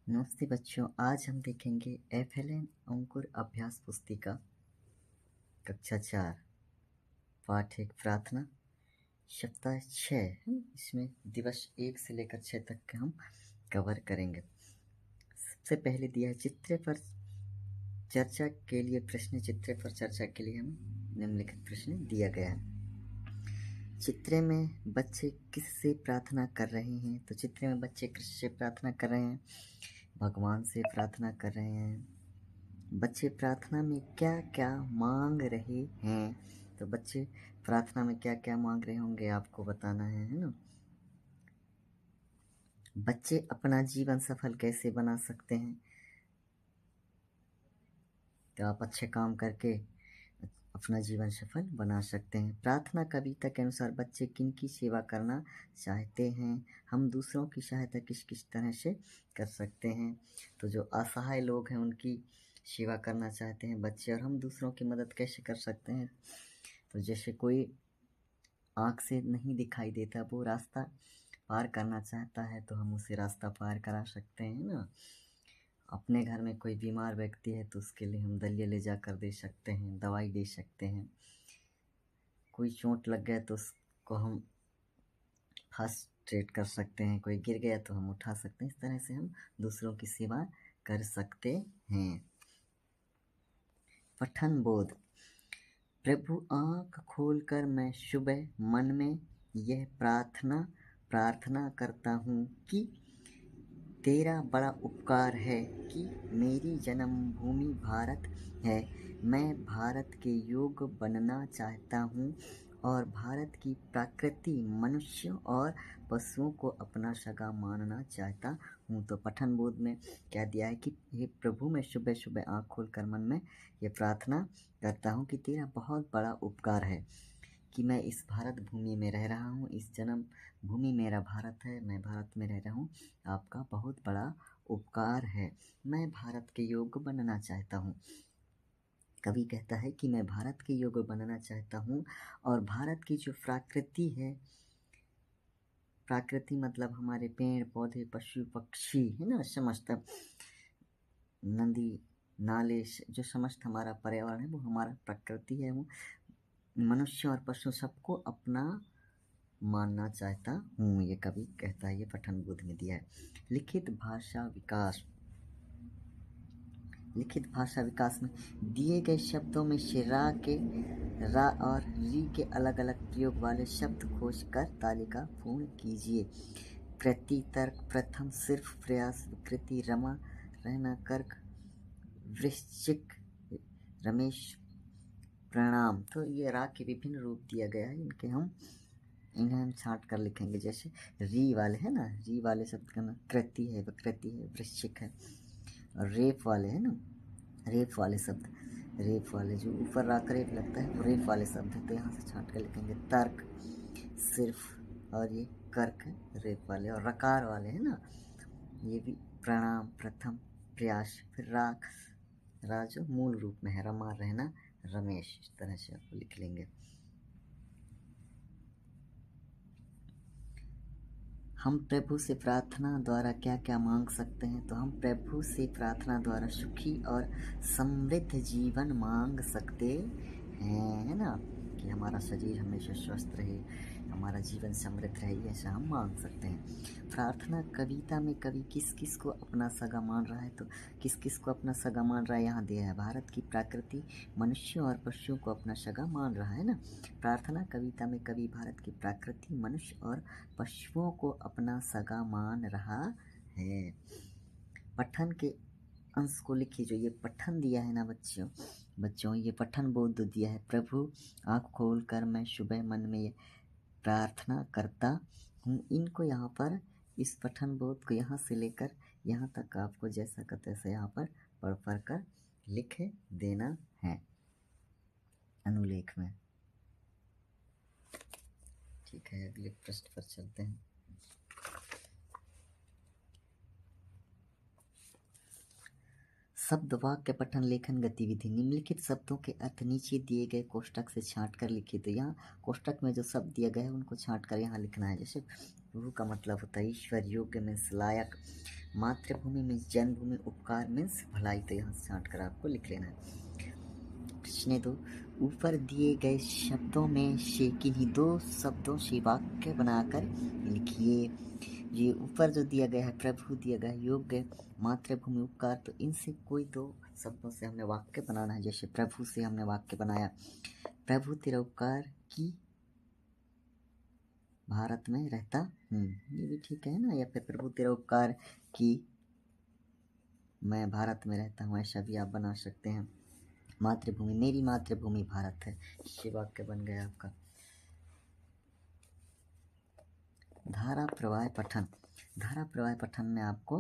नमस्ते बच्चों, आज हम देखेंगे FLN अंकुर अभ्यास पुस्तिका कक्षा 4 पाठ 1 प्रार्थना सप्ताह 6। इसमें दिवस 1 से लेकर 6 तक के हम कवर करेंगे। सबसे पहले दिया है चित्र पर चर्चा के लिए प्रश्न। चित्र पर चर्चा के लिए हम निम्नलिखित प्रश्न दिया गया है। चित्र में बच्चे किससे प्रार्थना कर रहे हैं? तो चित्र में बच्चे किससे प्रार्थना कर रहे हैं? भगवान से प्रार्थना कर रहे हैं। बच्चे प्रार्थना में क्या क्या मांग रहे हैं? तो बच्चे प्रार्थना में क्या क्या मांग रहे होंगे आपको बताना है ना। बच्चे अपना जीवन सफल कैसे बना सकते हैं? तो आप अच्छे काम करके अपना जीवन सफल बना सकते हैं। प्रार्थना कविता के अनुसार बच्चे किन की सेवा करना चाहते हैं? हम दूसरों की सहायता किस किस तरह से कर सकते हैं? तो जो असहाय लोग हैं उनकी सेवा करना चाहते हैं बच्चे। और हम दूसरों की मदद कैसे कर सकते हैं? तो जैसे कोई आँख से नहीं दिखाई देता, वो रास्ता पार करना चाहता है तो हम उसे रास्ता पार करा सकते हैं ना। अपने घर में कोई बीमार व्यक्ति है तो उसके लिए हम दलिया ले जाकर दे सकते हैं, दवाई दे सकते हैं। कोई चोट लग गया तो उसको हम फर्स्ट एड कर सकते हैं। कोई गिर गया तो हम उठा सकते हैं। इस तरह से हम दूसरों की सेवा कर सकते हैं। पठन बोध। प्रभु आँख खोलकर मैं सुबह मन में यह प्रार्थना करता हूँ कि तेरा बड़ा उपकार है कि मेरी जन्मभूमि भारत है। मैं भारत के योग्य बनना चाहता हूँ और भारत की प्रकृति, मनुष्यों और पशुओं को अपना सगा मानना चाहता हूँ। तो पठन बोध में क्या दिया है कि हे प्रभु, मैं सुबह सुबह आँख खोलकर मन में ये प्रार्थना करता हूँ कि तेरा बहुत बड़ा उपकार है कि मैं इस भारत भूमि में रह रहा हूँ। इस जन्म भूमि मेरा भारत है, मैं भारत में रह रहा हूँ। आपका बहुत बड़ा उपकार है। मैं भारत के योग्य बनना चाहता हूँ। कवि कहता है कि मैं भारत के योग्य बनना चाहता हूँ और भारत की जो प्रकृति है, प्रकृति मतलब हमारे पेड़ पौधे, पशु पक्षी है ना, समस्त नदी नाले, जो समस्त हमारा पर्यावरण है वो हमारा प्रकृति है। वो मनुष्य और पशु सबको अपना मानना चाहता हूँ, ये कवि कहता है। ये पठन बोध में दिया है। लिखित भाषा विकास। लिखित भाषा विकास में दिए गए शब्दों में से रा और री के अलग अलग प्रयोग वाले शब्द खोज कर तालिका पूर्ण कीजिए। प्रतितर्क, प्रथम, सिर्फ, प्रयास, विकृति, रमा, रहना, कर्क, वृश्चिक, रमेश, प्रणाम। तो ये रा के विभिन्न रूप दिया गया है। इन्हें हम छांट कर लिखेंगे। जैसे री वाले है ना, री वाले शब्द का ना कृति है, विकृति है, वृश्चिक है। और रेप वाले है ना, रेप वाले शब्द, रेप वाले जो ऊपर राक रेप लगता है वो रेप वाले शब्द है। तो यहाँ से छांट कर लिखेंगे। तर्क, सिर्फ, और ये कर्क है रेप वाले। और रकार वाले है ना, ये भी प्रणाम, प्रथम, प्रयास, फिर राक, रा जो मूल रूप में है, रमा, रहना, रमेश। इस तरह से आपको लिख लेंगे। हम प्रभु से प्रार्थना द्वारा क्या क्या मांग सकते हैं? तो हम प्रभु से प्रार्थना द्वारा सुखी और समृद्ध जीवन मांग सकते हैं, है ना, कि हमारा शरीर हमेशा स्वस्थ रहे, हमारा जीवन समृद्ध रहे, ऐसा हम मांग सकते हैं। प्रार्थना कविता में कवि किस किस को अपना सगा मान रहा है? तो किस किस को अपना सगा मान रहा है यहाँ दिया है। भारत की प्रकृति, मनुष्यों और पशुओं को अपना सगा मान रहा है ना। प्रार्थना कविता में कवि भारत की प्रकृति, मनुष्य और पशुओं को अपना सगा मान रहा है। पठन के अंश को लिखिए। जो ये पठन दिया है ना बच्चों ये पठन बोध दिया है। प्रभु आँख खोल कर मैं सुबह मन में ये प्रार्थना करता हूँ। इनको यहाँ पर इस पठन बोध को यहाँ से लेकर यहाँ तक आपको जैसा का तैसा यहाँ पर पढ़ कर लिख देना है अनुलेख में। ठीक है, अगले प्रश्न पर चलते हैं। शब्द वाक्य पठन लेखन गतिविधि। निम्नलिखित शब्दों के अर्थ नीचे दिए गए कोष्टक से छांट कर लिखिए। तो यहाँ कोष्टक में जो शब्द दिए गए हैं उनको छांट कर यहाँ लिखना है। जैसे प्रभु का मतलब होता है ईश्वर, योग्य मीन्स लायक, मातृभूमि मीन्स जन्मभूमि, उपकार मीन्स भलाई। तो यहाँ छांट कर आपको लिख लेना है। प्रश्न 2, ऊपर दिए गए शब्दों में से किन्हीं 2 शब्दों से वाक्य बनाकर लिखिए। ये ऊपर जो दिया गया है, प्रभु दिया गया है, योग्य, मातृभूमि, उपकार, तो इनसे कोई 2 शब्दों से हमने वाक्य बनाना है। जैसे प्रभु से हमने वाक्य बनाया, प्रभु तेरा उपकार की भारत में रहता हूँ, ये भी ठीक है ना। या फिर प्रभु तेरा उपकार की मैं भारत में रहता हूँ, ऐसा भी आप बना सकते हैं। मातृभूमि, मेरी मातृभूमि भारत है, ये वाक्य बन गया आपका। धारा प्रवाह पठन। धारा प्रवाह पठन में आपको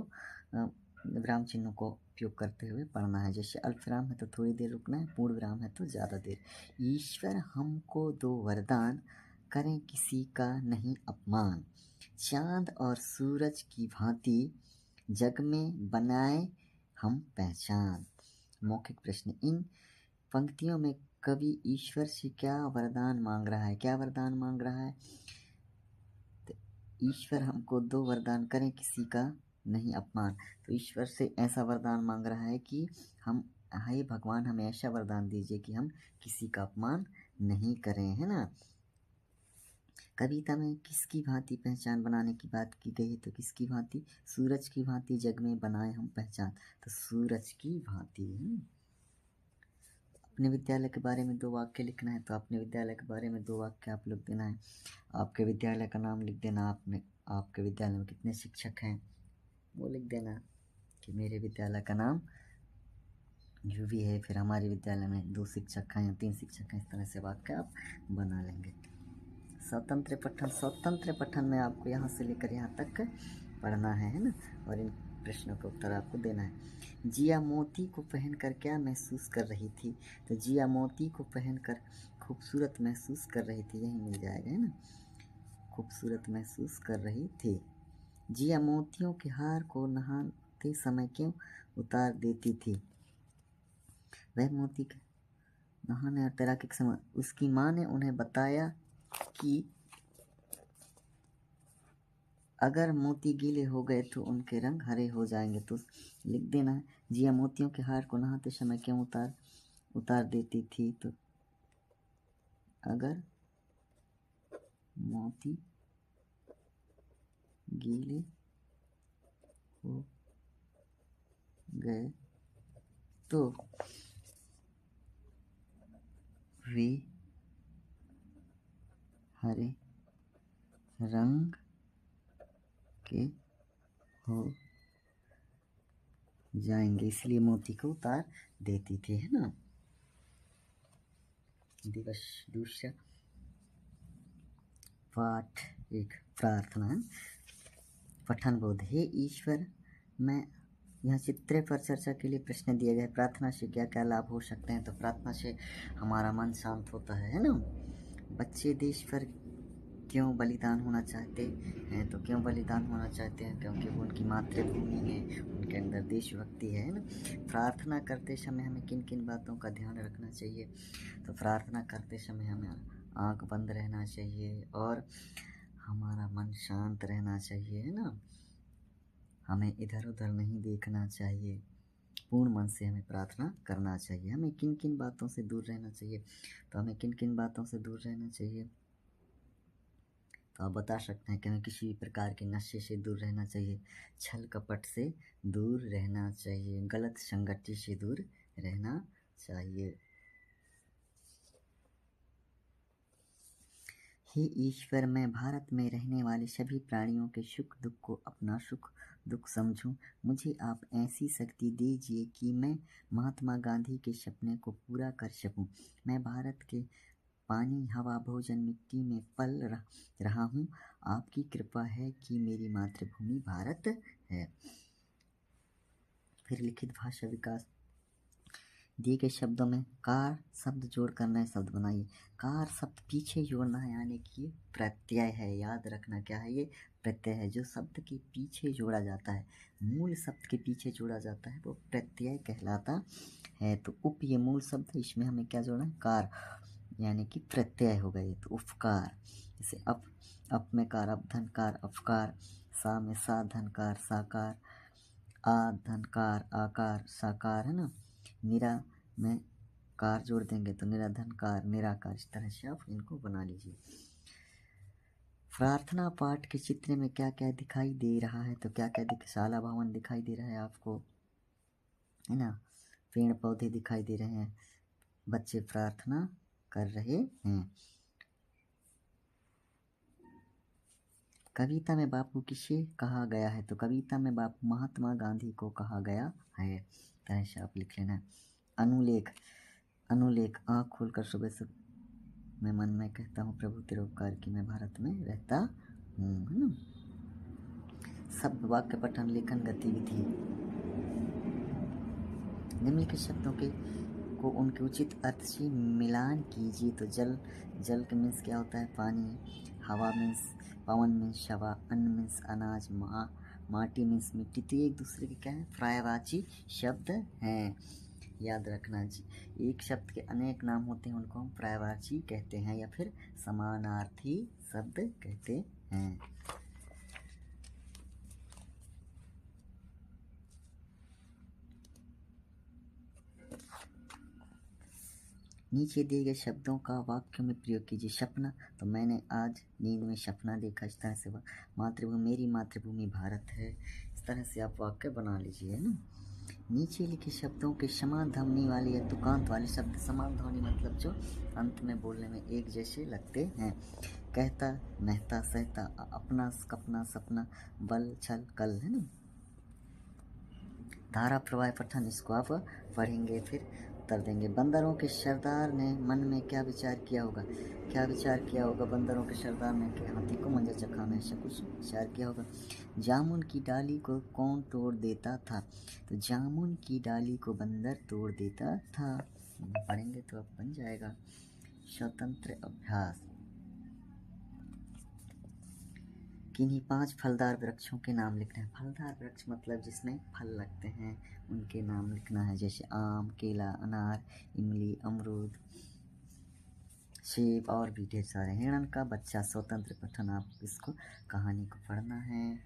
विराम चिन्हों को उपयोग करते हुए पढ़ना है। जैसे अल्पविराम है तो थोड़ी देर रुकना है, पूर्ण विराम है तो ज़्यादा देर। ईश्वर हमको 2 वरदान, करें किसी का नहीं अपमान, चांद और सूरज की भांति जग में बनाए हम पहचान। मौखिक प्रश्न, इन पंक्तियों में कवि ईश्वर से क्या वरदान मांग रहा है? क्या वरदान मांग रहा है? ईश्वर हमको 2 वरदान, करें किसी का नहीं अपमान। तो ईश्वर से ऐसा वरदान मांग रहा है कि हम, हे भगवान हमें ऐसा वरदान दीजिए कि हम किसी का अपमान नहीं करें, है ना। कविता में किसकी भांति पहचान बनाने की बात की गई है? तो किसकी भांति? सूरज की भांति जग में बनाए हम पहचान, तो सूरज की भांति। अपने विद्यालय के बारे में 2 वाक्य लिखना है। तो अपने विद्यालय के बारे में 2 वाक्य आप लिख देना है। आपके विद्यालय का नाम लिख देना, आपके विद्यालय में कितने शिक्षक हैं वो लिख देना कि मेरे विद्यालय का नाम यूवी है, फिर हमारे विद्यालय में 2 शिक्षक हैं, 3 शिक्षक हैं। इस तरह से वाक्य आप बना लेंगे। स्वतंत्र पठन। स्वतंत्र पठन में आपको यहाँ से लेकर यहाँ तक पढ़ना है ना, और इन प्रश्नों का उत्तर आपको देना है। जिया मोती को पहनकर क्या महसूस कर रही थी? तो जिया मोती को पहनकर खूबसूरत महसूस कर रही थी, यही मिल जाएगा, है ना। खूबसूरत महसूस कर रही थी। जिया मोतियों के हार को नहाते समय क्यों उतार देती थी? वह मोती के नहाने और तैराकी के समय उसकी माँ ने उन्हें बताया कि अगर मोती गीले हो गए तो उनके रंग हरे हो जाएंगे। तो लिख देना है, जिया मोतियों के हार को नहाते समय क्यों उतार देती थी? तो अगर मोती गीले हो गए तो वे हरे रंग के हो जाएंगे, इसलिए मोती को उतार देती थी, है ना। दिवस दूसरा पाठ 1 प्रार्थना। पठन बोध। हे ईश्वर, मैं यहाँ चित्रे पर चर्चा के लिए प्रश्न दिए गए। प्रार्थना से क्या क्या लाभ हो सकते हैं? तो प्रार्थना से हमारा मन शांत होता है ना। बच्चे देश पर क्यों बलिदान होना चाहते हैं? तो क्यों बलिदान होना चाहते हैं? क्योंकि वो उनकी मातृभूमि है, उनके अंदर देशभक्ति है ना। प्रार्थना करते समय हमें किन किन बातों का ध्यान रखना चाहिए? तो प्रार्थना करते समय हमें आँख बंद रहना चाहिए और हमारा मन शांत रहना चाहिए, है ना। हमें इधर उधर नहीं देखना चाहिए, पूर्ण मन से हमें प्रार्थना करना चाहिए। हमें किन किन बातों से दूर रहना चाहिए? तो हमें किन किन बातों से दूर रहना चाहिए? तो आप बता सकते हैं कि हमें किसी भी प्रकार के नशे से दूर रहना चाहिए, छल कपट से दूर रहना चाहिए, गलत संगति से दूर रहना चाहिए। हे ईश्वर, मैं भारत में रहने वाले सभी प्राणियों के सुख दुख को अपना सुख दुख समझूं। मुझे आप ऐसी शक्ति दीजिए कि मैं महात्मा गांधी के सपने को पूरा कर सकूं। मैं भारत के पानी, हवा, भोजन, मिट्टी में पल रहा हूँ। आपकी कृपा है कि मेरी मातृभूमि भारत है। फिर लिखित भाषा विकास। दिए गए शब्दों में कार शब्द जोड़कर नए शब्द बनाइए। कार शब्द पीछे जोड़ना है, यानी कि ये प्रत्यय है। याद रखना क्या है, ये प्रत्यय है। जो शब्द के पीछे जोड़ा जाता है, मूल शब्द के पीछे जोड़ा जाता है, वो प्रत्यय कहलाता है। तो उप ये मूल शब्द है, इसमें हमें क्या जोड़ना है, कार, यानी कि प्रत्यय हो गए। तो उपकार, जैसे अप में कार, अपधनकार, अपकार। सा में सा धनकार, साकार। आ धनकार, आकार, साकार, है ना। निरा में कार जोड़ देंगे तो निराधनकार, निराकार। इस तरह से आप इनको बना लीजिए। प्रार्थना पाठ के चित्र में क्या क्या दिखाई दे रहा है, तो क्या क्या शाला भवन दिखाई दे रहा है आपको, है ना। पेड़ पौधे दिखाई दे रहे हैं, बच्चे प्रार्थना कर रहे हैं। कविता में बापू किसे कहा गया है, तो कविता में बापू महात्मा गांधी को कहा गया है। तरह से आप लिख लेना। अनुलेख, अनुलेख, आँख खोलकर सुबह से मैं मन में कहता हूँ प्रभु तेरे उपकार की मैं भारत में रहता हूँ, है ना। शब्द वाक्य पठन लेखन गतिविधि। निम्नलिखित शब्दों को उनके उचित अर्थ से मिलान कीजिए। तो जल के मीन्स क्या होता है, पानी। हवा मीन्स पवन मीन्स हवा। अन्न मीन्स अनाज। माटी मीन्स मिट्टी। तो एक दूसरे के क्या है, पर्यायवाची शब्द हैं। याद रखना जी, एक शब्द के अनेक नाम होते हैं, उनको हम पर्यायवाची कहते हैं या फिर समानार्थी शब्द कहते हैं। नीचे दिए गए शब्दों का वाक्य में प्रयोग कीजिए। सपना, तो मैंने आज नींद में सपना देखा। इस तरह से मातृभूमि, मेरी मातृभूमि भारत है। इस तरह से आप वाक्य बना लीजिए, है ना। नीचे लिखे शब्दों के समान ध्वनि वाले या तुकांत वाले शब्द। समान ध्वनि मतलब जो अंत में बोलने में एक जैसे लगते हैं। कहता, महता, सहता, अपना, कपना, सपना, बल, छल, कल, है ना। धारा प्रवाह पठन, इसको आप पढ़ेंगे फिर उत्तर देंगे। बंदरों के सरदार ने मन में क्या विचार किया होगा, क्या विचार किया होगा बंदरों के सरदार ने, कि हाथी को मंजर चखाना, ऐसा कुछ विचार किया होगा। जामुन की डाली को कौन तोड़ देता था, तो जामुन की डाली को बंदर तोड़ देता था। पढ़ेंगे तो अब बन जाएगा। स्वतंत्र अभ्यास। किन्हीं 5 फलदार वृक्षों के नाम लिखना है। फलदार वृक्ष मतलब जिसमें फल लगते हैं, उनके नाम लिखना है। जैसे आम, केला, अनार, इमली, अमरूद, सेब और भी ढेर सारे। हिरण का बच्चा, स्वतंत्र पठन। आप इसको कहानी को पढ़ना है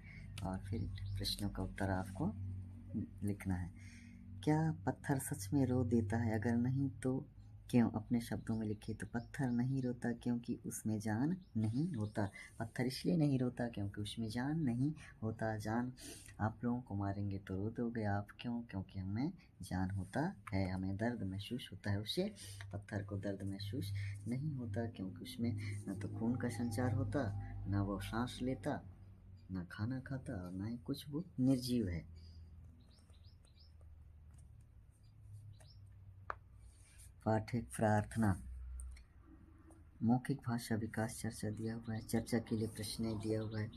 और फिर प्रश्नों का उत्तर आपको लिखना है। क्या पत्थर सच में रो देता है, अगर नहीं तो क्यों, अपने शब्दों में लिखिए। तो पत्थर नहीं रोता क्योंकि उसमें जान नहीं होता। पत्थर इसलिए नहीं रोता क्योंकि उसमें जान नहीं होता। जान आप लोगों को मारेंगे तो रो दोगे आप, क्यों, क्योंकि हमें जान होता है, हमें दर्द महसूस होता है। उससे पत्थर को दर्द महसूस नहीं होता क्योंकि उसमें न तो खून का संचार होता, न वो सांस लेता, न खाना खाता और न ही कुछ, वो निर्जीव है। पाठ एक, प्रार्थना। मौखिक भाषा विकास चर्चा दिया हुआ है, चर्चा के लिए प्रश्न दिया हुआ है।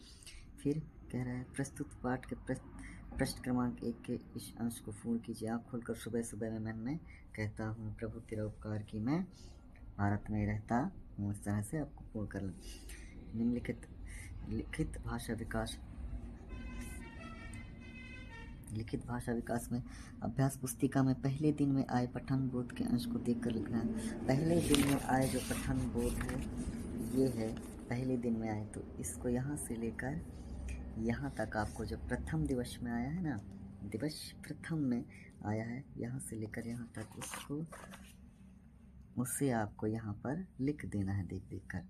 फिर कह रहा है प्रस्तुत पाठ के प्रश्न क्रमांक 1 के इस अंश को पूर्ण कीजिए। आँख खोलकर सुबह सुबह में मन में कहता हूँ प्रभु तेरा उपकार की मैं भारत में रहता हूँ। इस तरह से आपको पूर्ण कर लें। निम्नलिखित लिखित भाषा विकास, लिखित भाषा विकास में अभ्यास पुस्तिका में पहले दिन में आए पठन बोध के अंश को देखकर लिखना है। पहले दिन में आए जो पठन बोध है, ये है पहले दिन में आए, तो इसको यहाँ से लेकर यहाँ तक आपको जो प्रथम दिवस में आया है ना, दिवस प्रथम में आया है, यहाँ से लेकर यहाँ तक उसको, उससे आपको यहाँ पर लिख देना है देख देख कर।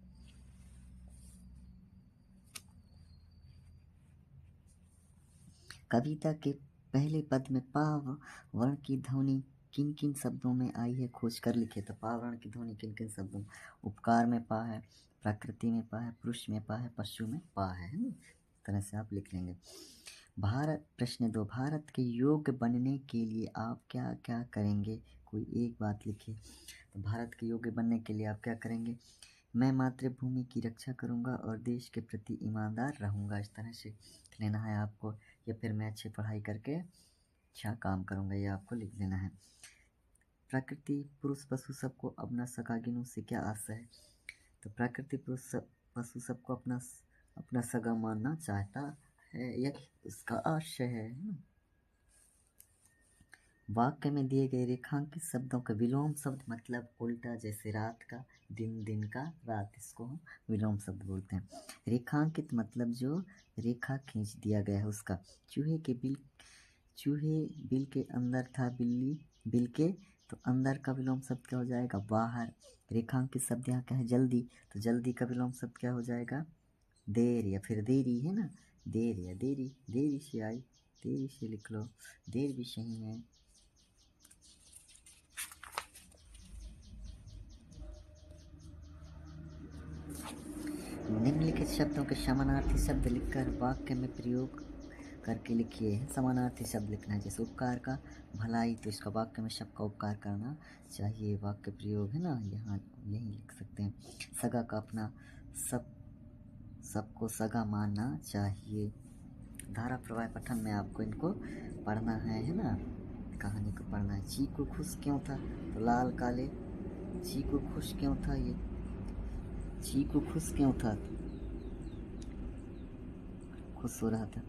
कविता के पहले पद में पा वर्ण की ध्वनि किन किन शब्दों में आई है, खोज कर लिखे। तो पा वर्ण की ध्वनि किन किन शब्दों, उपकार में पा है, प्रकृति में पा है, पुरुष में पा है, पशु में पा है ना। तरह से आप लिख लेंगे। भारत, प्रश्न 2, भारत के योग्य बनने के लिए आप क्या क्या करेंगे, कोई एक बात लिखिए। तो भारत के योग्य बनने के लिए आप क्या करेंगे, मैं मातृभूमि की रक्षा करूंगा और देश के प्रति ईमानदार रहूंगा। इस तरह से लेना है आपको, या फिर मैं अच्छी पढ़ाई करके अच्छा काम करूंगा, ये आपको लिख देना है। प्रकृति पुरुष पशु सबको अपना सगा गिनों से क्या आशय है? तो प्रकृति पुरुष पशु सबको अपना सगा मानना चाहता है, यह उसका आशय है ना। वाक्य में दिए गए रेखांकित शब्दों का विलोम शब्द मतलब उल्टा, जैसे रात का दिन, दिन का रात, इसको हम विलोम शब्द बोलते हैं। रेखांकित मतलब जो रेखा खींच दिया गया है उसका। चूहे बिल के अंदर था, बिल्ली बिल के, तो अंदर का विलोम शब्द क्या हो जाएगा? बाहर। रेखांकित शब्द यहाँ क्या है? जल्दी, तो जल्दी का विलोम शब्द क्या हो जाएगा? देर या फिर देरी, है ना। देर या देरी, देरी से आई, देरी से लिख लो, देर भी सही है। निम्नलिखित शब्दों के समानार्थी शब्द लिखकर वाक्य में प्रयोग करके लिखिए। समानार्थी शब्द लिखना है, जैसे उपकार का भलाई, तो इसका वाक्य में सबका उपकार करना चाहिए, वाक्य प्रयोग है ना, यहाँ यही लिख सकते हैं। सगा का अपना सबको सगा मानना चाहिए। धारा प्रवाह पठन में आपको इनको पढ़ना है ना, कहानी को पढ़ना है। चीकू खुश क्यों था? तो लाल काले, चीकू खुश क्यों था? ये चीकू खुश क्यों था? खुश हो रहा था।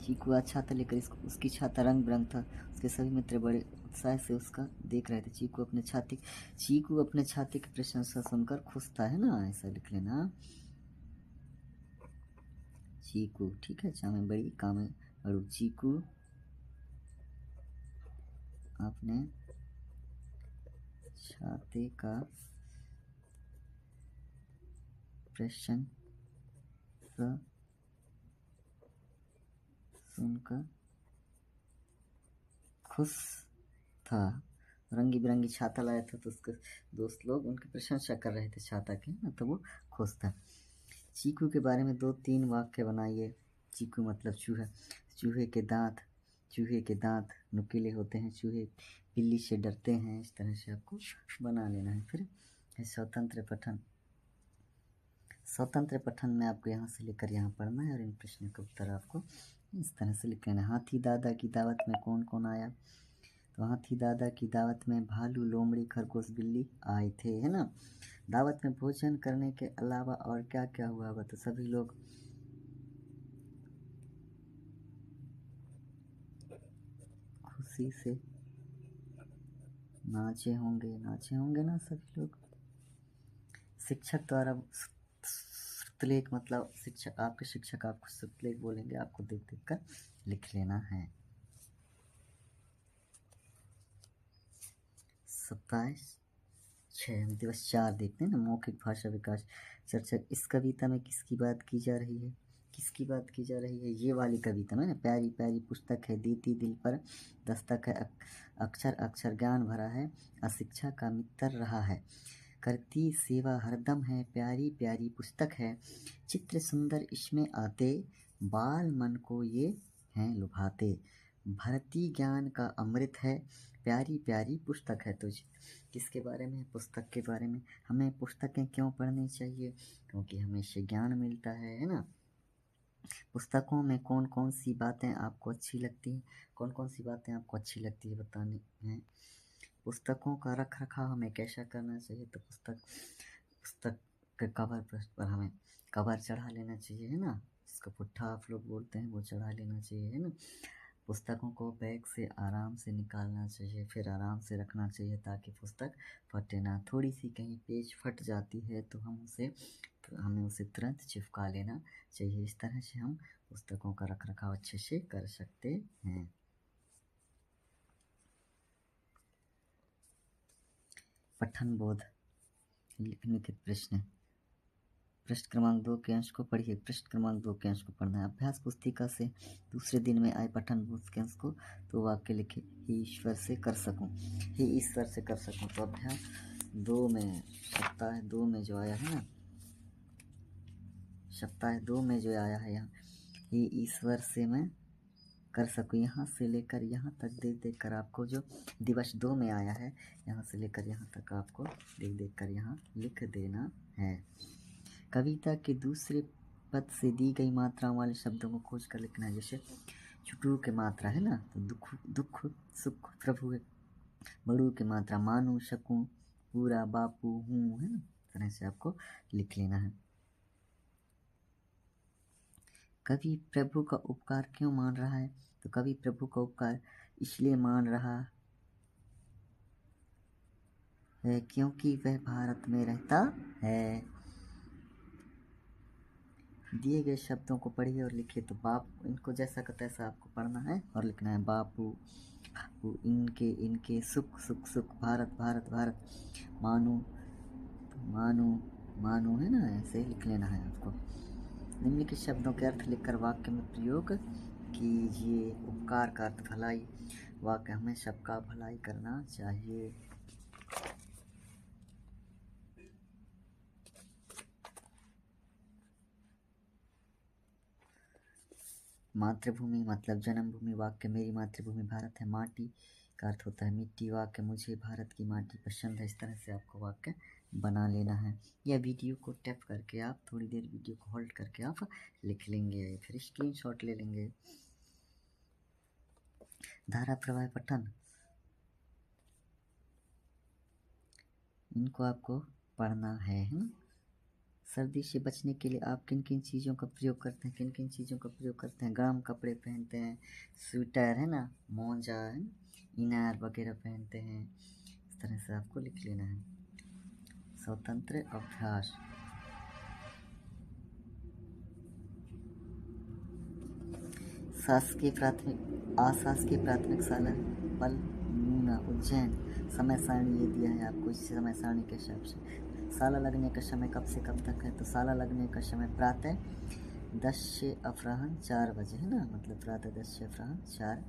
चीकू आज छाता लेकर उसकी छाता रंग बिरंग था। उसके सभी मित्र बड़े उत्साह से उसका देख रहे थे। चीकू अपने छाते की प्रशंसा सुनकर खुश था, है ना, ऐसा लिख लेना। चीकू, ठीक है, चा में बड़ी, का में बड़ू। चीकू अपने छाते का प्रशंसा सुनकर खुश था। रंगी बिरंगी छाता लाया था, तो उसके दोस्त लोग उनकी प्रशंसा कर रहे थे छाता की ना, तो वो खुश था। चीकू के बारे में 2-3 वाक्य बनाइए। चीकू मतलब चूहा। चूहे के दांत नुकीले होते हैं। चूहे बिल्ली से डरते हैं। इस तरह से आपको बना लेना है। फिर स्वतंत्र पठन में आपको यहाँ से लेकर यहाँ पढ़ना है और इन प्रश्नों का उत्तर आपको इस तरह से लिख लेना। हाथी दादा की दावत में कौन कौन आया? तो हाथी दादा की दावत में भालू, लोमड़ी, खरगोश, बिल्ली आए थे, है ना। दावत में भोजन करने के अलावा और क्या क्या हुआ होगा? तो सभी लोग खुशी से नाचे होंगे ना सभी लोग। शिक्षक द्वारा श्रुतलेख मतलब आपके शिक्षक आपको श्रुतलेख बोलेंगे, आपको देख देख कर लिख लेना है। सप्ताह 6 दिवस 4 देखते हैं ना, मौखिक भाषा विकास चर्चा। इस कविता में किसकी बात की जा रही है? ये वाली कविता में ना, प्यारी प्यारी पुस्तक है, देती दिल पर दस्तक है, अक्षर अक्षर ज्ञान भरा है, अशिक्षा का मित्र रहा है, करती सेवा हरदम है, प्यारी प्यारी पुस्तक है, चित्र सुंदर इसमें आते, बाल मन को ये हैं लुभाते, भरती ज्ञान का अमृत है, प्यारी प्यारी पुस्तक है। तो किसके बारे में? पुस्तक के बारे में। हमें पुस्तकें क्यों पढ़नी चाहिए? क्योंकि हमें इससे ज्ञान मिलता है ना। पुस्तकों में कौन कौन सी बातें आपको अच्छी लगती है बतानी है। पुस्तकों का रख रखाव हमें कैसा करना चाहिए? तो पुस्तक के कवर पर हमें कवर चढ़ा लेना चाहिए, है ना, जिसको पुट्ठा आप लोग बोलते हैं, वो चढ़ा लेना चाहिए, है ना। पुस्तकों को बैग से आराम से निकालना चाहिए, फिर आराम से रखना चाहिए ताकि पुस्तक फटे ना। थोड़ी सी कहीं पेज फट जाती है तो हमें उसे तुरंत चिपका लेना चाहिए। इस तरह से हम पुस्तकों का रख रखाव अच्छे से कर सकते हैं। पठन बोध निम्नलिखित प्रश्न क्रमांक 2 के अंश को पढ़िए। पृष्ठ क्रमांक 2 के अंश को पढ़ना है। अभ्यास पुस्तिका से दूसरे दिन में आए पठन बोध के अंश को तो वाक्य लिखे, हे ईश्वर से कर सकूं। तो अभ्यास 2 में, सप्ताह 2 में जो आया है ना, सप्ताह 2 में जो आया है यहाँ, हे ईश्वर से मैं कर सकूं, यहाँ से लेकर यहाँ तक देख कर आपको जो दिवस 2 में आया है, यहाँ से लेकर यहाँ तक आपको देख कर यहाँ लिख देना है। कविता के दूसरे पद से दी गई मात्राओं वाले शब्दों को खोज कर लिखना है। जैसे चुटू के मात्रा है ना, तो दुख सुख प्रभु बड़ू की मात्रा मानू, शकूं, पूरा, बापू, हूँ, है ना। इस तरह से आपको लिख लेना है। कवि प्रभु का उपकार क्यों मान रहा है? तो कवि प्रभु का उपकार इसलिए मान रहा है क्योंकि वह भारत में रहता है। दिए गए शब्दों को पढ़िए और लिखिए। तो बाप, इनको जैसा का तैसा आपको पढ़ना है और लिखना है। बापू, इनके, इनके, सुख, सुख, सुख, भारत, भारत, भारत, मानू, मानू, मानू, है ना। ऐसे ही लिख लेना है आपको। निम्नलिखित शब्दों के अर्थ लिखकर वाक्य में प्रयोग कीजिए। उपकार का अर्थ भलाई। वाक्य हमें सबका भलाई करना चाहिए। मातृभूमि मतलब जन्मभूमि। वाक्य मेरी मातृभूमि भारत है। माटी का अर्थ होता है मिट्टी। वाक्य मुझे भारत की माटी पसंद है। इस तरह से आपको वाक्य बना लेना है। या वीडियो को टैप करके आप थोड़ी देर वीडियो को होल्ड करके आप लिख लेंगे, फिर स्क्रीनशॉट ले लेंगे। धारा प्रवाह पठन, इनको आपको पढ़ना है ना। सर्दी से बचने के लिए आप किन किन चीज़ों का प्रयोग करते हैं? किन किन चीज़ों का प्रयोग करते हैं? गर्म कपड़े पहनते हैं, स्वेटर, है ना, मोजा, है, इनार वगैरह पहनते हैं। इस तरह से आपको लिख लेना है। स्वतंत्र अभ्यास, शासकीय प्राथमिक, अशासकीय प्राथमिक शाला पलमूना उज्जैन। समय सारणी ये दिया है आपको, इस समय सारणी के हिसाब से। शाला लगने का समय कब से कब तक है? तो शाला लगने का समय प्रातः 10 से अपराह्न 4 बजे, है ना। मतलब प्रातः 10 से अपराह्न 4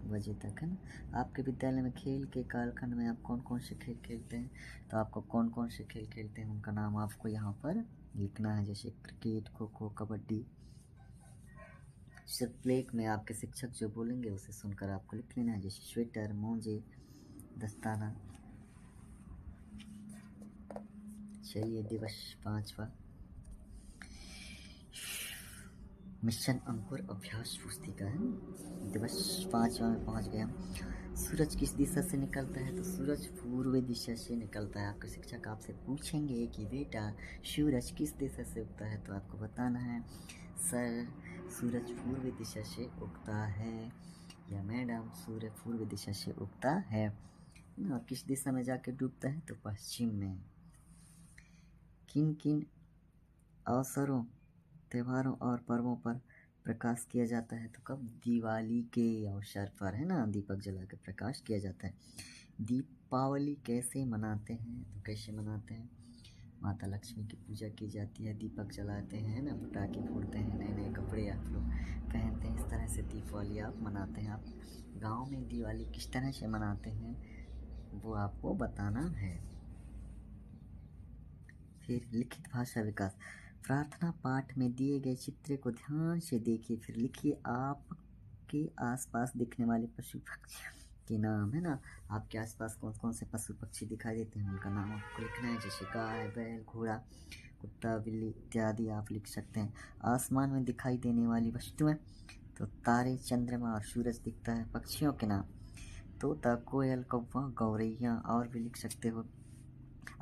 बजे तक, है ना। आपके विद्यालय में खेल के कालखंड में आप कौन कौन से खेल खेलते हैं? तो आपको कौन कौन से खेल खेलते हैं उनका नाम आपको यहाँ पर लिखना है। जैसे क्रिकेट, खो खो, कबड्डी। सिर्फ प्लेट में आपके शिक्षक जो बोलेंगे उसे सुनकर आपको लिख लेना है। जैसे स्वेटर, मोजे, दस्ताना। चलिए, दिवस 5वां, मिशन अंकुर अभ्यास पुस्तिका है। दिवस 5वां में पहुंच गए हम। सूरज किस दिशा से निकलता है? तो सूरज पूर्व दिशा से निकलता है। आपके शिक्षक आपसे पूछेंगे कि बेटा सूरज किस दिशा से उगता है? तो आपको बताना है सर सूरज पूर्व दिशा से उगता है, या मैडम सूर्य पूर्व दिशा से उगता है ना। किस दिशा में जाके डूबता है? तो पश्चिम में। किन किन अवसरों, त्योहारों और पर्वों पर प्रकाश किया जाता है? तो कब? दिवाली के अवसर पर, है ना, दीपक जला के प्रकाश किया जाता है। दीपावली कैसे मनाते हैं? तो कैसे मनाते हैं? माता लक्ष्मी की पूजा की जाती है, दीपक जलाते हैं ना, पटाखे फोड़ते हैं, नए नए कपड़े आप लोग पहनते हैं। इस तरह से दीपावली आप मनाते हैं। आप गांव में दिवाली किस तरह से मनाते हैं वो आपको बताना है। फिर लिखित भाषा विकास, प्रार्थना पाठ में दिए गए चित्र को ध्यान से देखिए, फिर लिखिए आपके आसपास दिखने वाले पशु पक्षी के नाम, है ना। आपके आसपास कौन कौन से पशु पक्षी दिखाई देते हैं उनका नाम आपको लिखना है। जैसे गाय, बैल, घोड़ा, कुत्ता, बिल्ली इत्यादि आप लिख सकते हैं। आसमान में दिखाई देने वाली वस्तुएं, तो तारे, चंद्रमा और सूरज दिखता है। पक्षियों के नाम, तोता, कोयल, कौवा, गौरैया, और भी लिख सकते हो।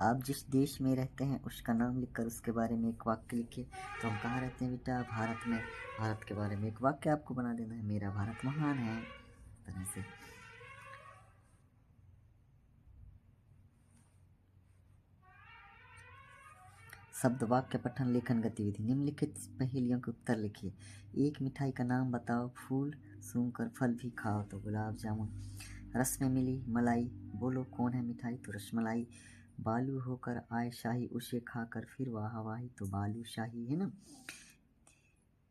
आप जिस देश में रहते हैं उसका नाम लिखकर उसके बारे में एक वाक्य लिखिए। तो हम कहाँ रहते हैं बेटा? भारत में। भारत के बारे में एक वाक्य आपको बना देना है, मेरा भारत महान है। इस तरह से शब्द वाक्य पठन लेखन गतिविधि। निम्नलिखित पहेलियों के उत्तर लिखिए। एक मिठाई का नाम बताओ। फूल सूंघकर फल भी खाओ। तो गुलाब जामुन। रस में मिली मलाई, बोलो कौन है मिठाई? तो रसमलाई। बालू होकर आए शाही, उसे खाकर फिर वाहवाही। तो बालू शाही, है ना।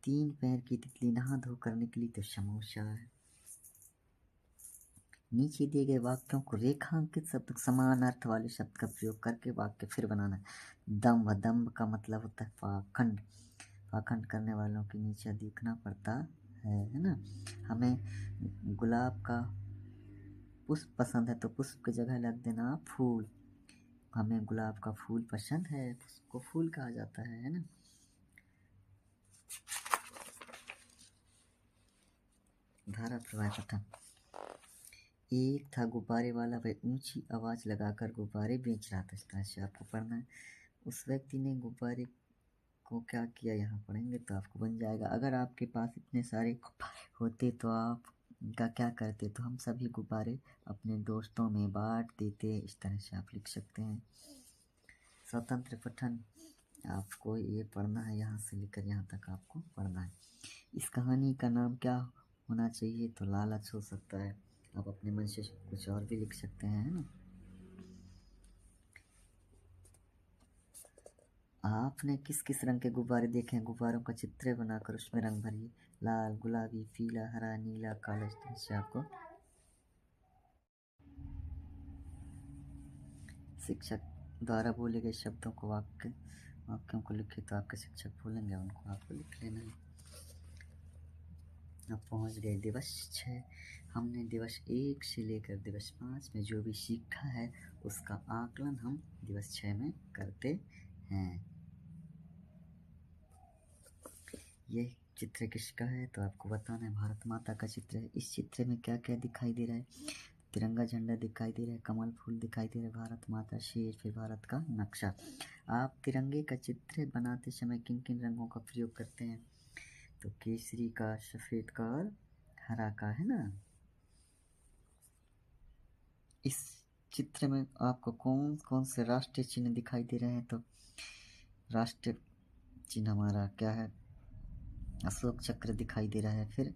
3 पैर की तितली नहा धोकर निकली। तो समोसा है। नीचे दिए गए वाक्यों को रेखांकित शब्द समान अर्थ वाले शब्द का प्रयोग करके वाक्य फिर बनाना है। दम्भ, दम्भ का मतलब होता है पाखंड। पाखंड करने वालों के नीचे दिखना पड़ता है ना। हमें गुलाब का पुष्प पसंद है तो पुष्प की जगह लग देना फूल। हमें गुलाब का फूल पसंद है, पुष्प को फूल कहा जाता है ना। धारा प्रवाह पठन, एक था गुब्बारे वाला, वह ऊंची आवाज़ लगाकर गुब्बारे बेच रहा था। इस तरह से आपको पढ़ना है। उस व्यक्ति ने गुब्बारे को क्या किया, यहाँ पढ़ेंगे तो आपको बन जाएगा। अगर आपके पास इतने सारे गुब्बारे होते तो आप का क्या करते, तो हम सभी गुब्बारे अपने दोस्तों में बांट देते। इस तरह से आप लिख सकते हैं। स्वतंत्र पठन आपको ये पढ़ना है, यहाँ से लेकर यहाँ तक आपको पढ़ना है। इस कहानी का नाम क्या होना चाहिए, तो लालच हो सकता है। आप अपने मन से कुछ और भी लिख सकते हैं, है ना। आपने किस किस रंग के गुब्बारे देखे हैं, गुब्बारों का चित्र बनाकर उसमें रंग भरिए। लाल, गुलाबी, पीला, हरा, नीला, काला। इस तरह से आपको शिक्षक द्वारा बोले गए शब्दों को वाक्यों को लिखे, तो आपके शिक्षक बोलेंगे, उनको आपको लिख लेना है। अब पहुंच गए दिवस 6। हमने दिवस 1 से लेकर दिवस 5 में जो भी सीखा है उसका आकलन हम दिवस 6 में करते हैं। ये चित्र किसका है, तो आपको बताना है। भारत माता का चित्र है। इस चित्र में क्या क्या दिखाई दे रहा है, तिरंगा झंडा दिखाई दे रहा है, कमल फूल दिखाई दे रहा है, भारत माता, शेर, फिर भारत का नक्शा। आप तिरंगे का चित्र बनाते समय किन किन रंगों का प्रयोग करते हैं, तो केसरी का, सफ़ेद का और हरा का, है ना। इस चित्र में आपको कौन कौन से राष्ट्रीय चिन्ह दिखाई दे रहे हैं, तो राष्ट्रीय चिन्ह हमारा क्या है, अशोक चक्र दिखाई दे रहा है। फिर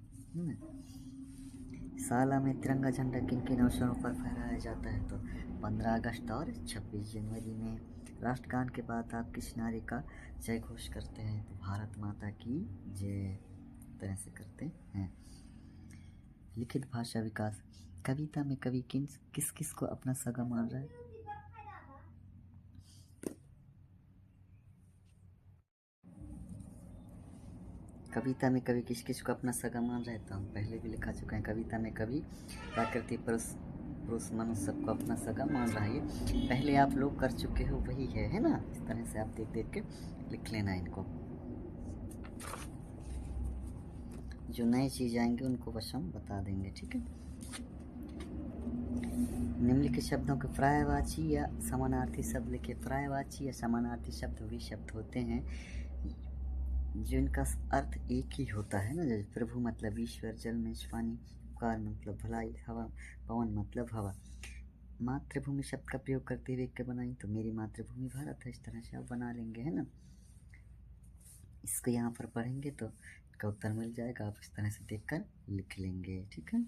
साला में तिरंगा झंडा किन किन अवसरों पर फहराया जाता है, तो 15 अगस्त और 26 जनवरी में। राष्ट्रगान के बाद आप किस नारे का जय घोष करते हैं, तो भारत माता की जय, तरह से करते हैं। लिखित भाषा विकास, कविता में कवि किस किस को अपना सगा मान रहा है, कविता में कवि किस किस को अपना सगा मान रहा है, तो हम पहले भी लिखा चुके हैं। कविता में कवि प्रकृति पुरुष मनुष्य सबको अपना सगा मान रहा है। ये पहले आप लोग कर चुके हो, वही है ना। इस तरह से आप देख देख के लिख लेना इनको। जो नए चीज़ आएंगे उनको बस हम बता देंगे, ठीक है। निम्नलिखित शब्दों के पर्यायवाची या समानार्थी शब्द लिखे। पर्यायवाची या समानार्थी शब्द वे शब्द होते हैं जिनका अर्थ एक ही होता है ना। जैसे प्रभु मतलब ईश्वर, जल में पानी, पुकार मतलब भलाई, हवा, पवन मतलब हवा। मातृभूमि शब्द का प्रयोग करते हुए क्या बनाई, तो मेरी मातृभूमि भारत है। इस तरह से आप बना लेंगे, है ना। इसको यहाँ पर पढ़ेंगे तो इसका उत्तर मिल जाएगा। आप इस तरह से देखकर लिख लेंगे, ठीक है।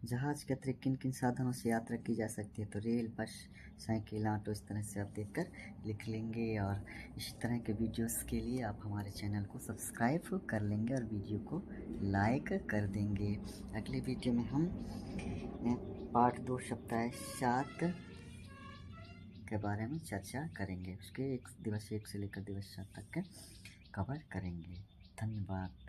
जहाज के अतिरिक्त किन किन साधनों से यात्रा की जा सकती है, तो रेल, बस, साइकिल, ऑटो। इस तरह से आप देखकर लिख लेंगे। और इसी तरह के वीडियोस के लिए आप हमारे चैनल को सब्सक्राइब कर लेंगे और वीडियो को लाइक कर देंगे। अगले वीडियो में हम पार्ट 2 सप्ताह 7 के बारे में चर्चा करेंगे। उसके दिवस 1 से लेकर दिवस 7 तक के कवर करेंगे। धन्यवाद।